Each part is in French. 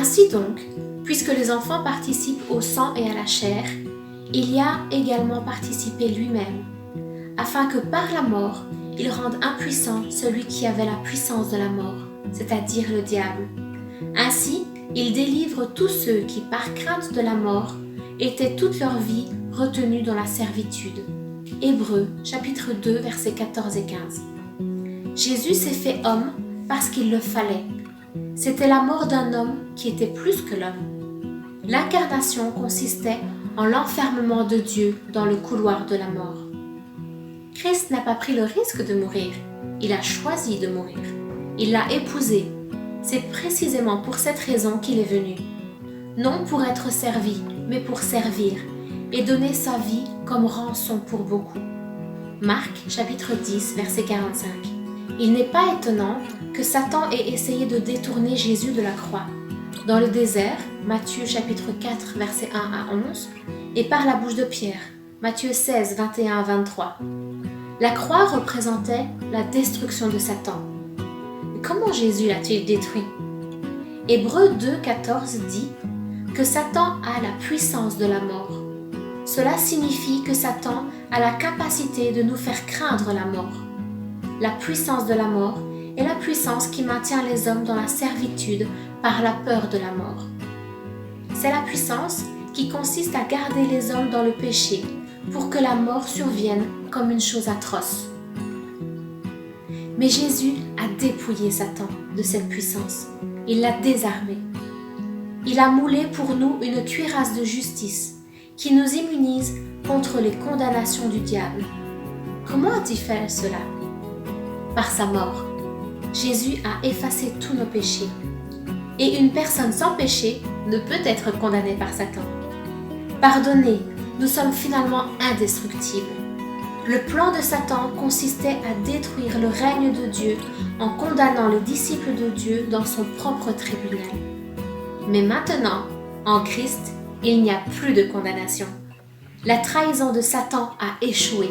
Ainsi donc, puisque les enfants participent au sang et à la chair, il y a également participé lui-même, afin que par la mort, il rende impuissant celui qui avait la puissance de la mort, c'est-à-dire le diable. Ainsi, il délivre tous ceux qui, par crainte de la mort, étaient toute leur vie retenus dans la servitude. Hébreux, chapitre 2, versets 14 et 15. Jésus s'est fait homme parce qu'il le fallait. C'était la mort d'un homme qui était plus que l'homme. L'incarnation consistait en l'enfermement de Dieu dans le couloir de la mort. Christ n'a pas pris le risque de mourir, il a choisi de mourir. Il l'a épousée. C'est précisément pour cette raison qu'il est venu. Non pour être servi, mais pour servir et donner sa vie comme rançon pour beaucoup. Marc, chapitre 10, verset 45. Il n'est pas étonnant que Satan ait essayé de détourner Jésus de la croix. Dans le désert, Matthieu chapitre 4, versets 1 à 11, et par la bouche de Pierre, Matthieu 16, 21 à 23. La croix représentait la destruction de Satan. Mais comment Jésus l'a-t-il détruit? Hébreux 2, 14 dit que Satan a la puissance de la mort. Cela signifie que Satan a la capacité de nous faire craindre la mort. La puissance de la mort est la puissance qui maintient les hommes dans la servitude par la peur de la mort. C'est la puissance qui consiste à garder les hommes dans le péché pour que la mort survienne comme une chose atroce. Mais Jésus a dépouillé Satan de cette puissance. Il l'a désarmé. Il a moulé pour nous une cuirasse de justice qui nous immunise contre les condamnations du diable. Comment a-t-il fait cela? Par sa mort. Jésus a effacé tous nos péchés. Et une personne sans péché ne peut être condamnée par Satan. Pardonnés, nous sommes finalement indestructibles. Le plan de Satan consistait à détruire le règne de Dieu en condamnant les disciples de Dieu dans son propre tribunal. Mais maintenant, en Christ, il n'y a plus de condamnation. La trahison de Satan a échoué.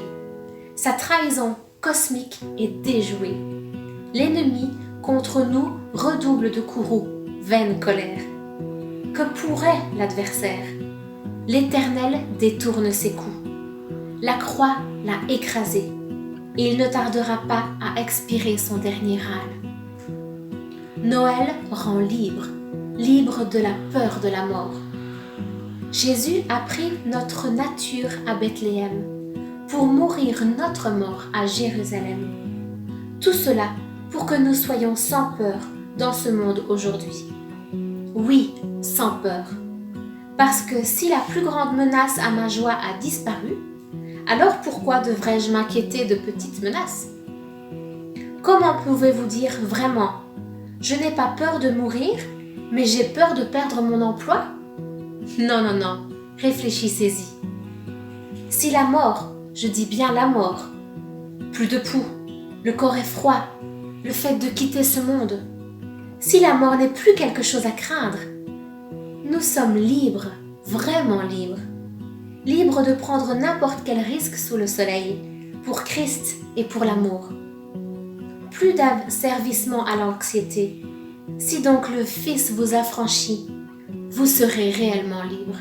Sa trahison cosmique est déjouée. L'ennemi contre nous redouble de courroux, vaine colère. Que pourrait l'adversaire? L'Éternel détourne ses coups. La croix l'a écrasé et il ne tardera pas à expirer son dernier râle. Noël rend libre, libre de la peur de la mort. Jésus a pris notre nature à Bethléem pour mourir notre mort à Jérusalem. Tout cela pour que nous soyons sans peur dans ce monde aujourd'hui. Oui, sans peur. Parce que si la plus grande menace à ma joie a disparu, alors pourquoi devrais-je m'inquiéter de petites menaces? Comment pouvez-vous dire vraiment « Je n'ai pas peur de mourir, mais j'ai peur de perdre mon emploi ?» Non, non, non, réfléchissez-y. Si la mort, je dis bien la mort, plus de pouls, le corps est froid, le fait de quitter ce monde, si la mort n'est plus quelque chose à craindre, nous sommes libres, vraiment libres. Libres de prendre n'importe quel risque sous le soleil, pour Christ et pour l'amour. Plus d'asservissement à l'anxiété. Si donc le Fils vous affranchit, vous serez réellement libre.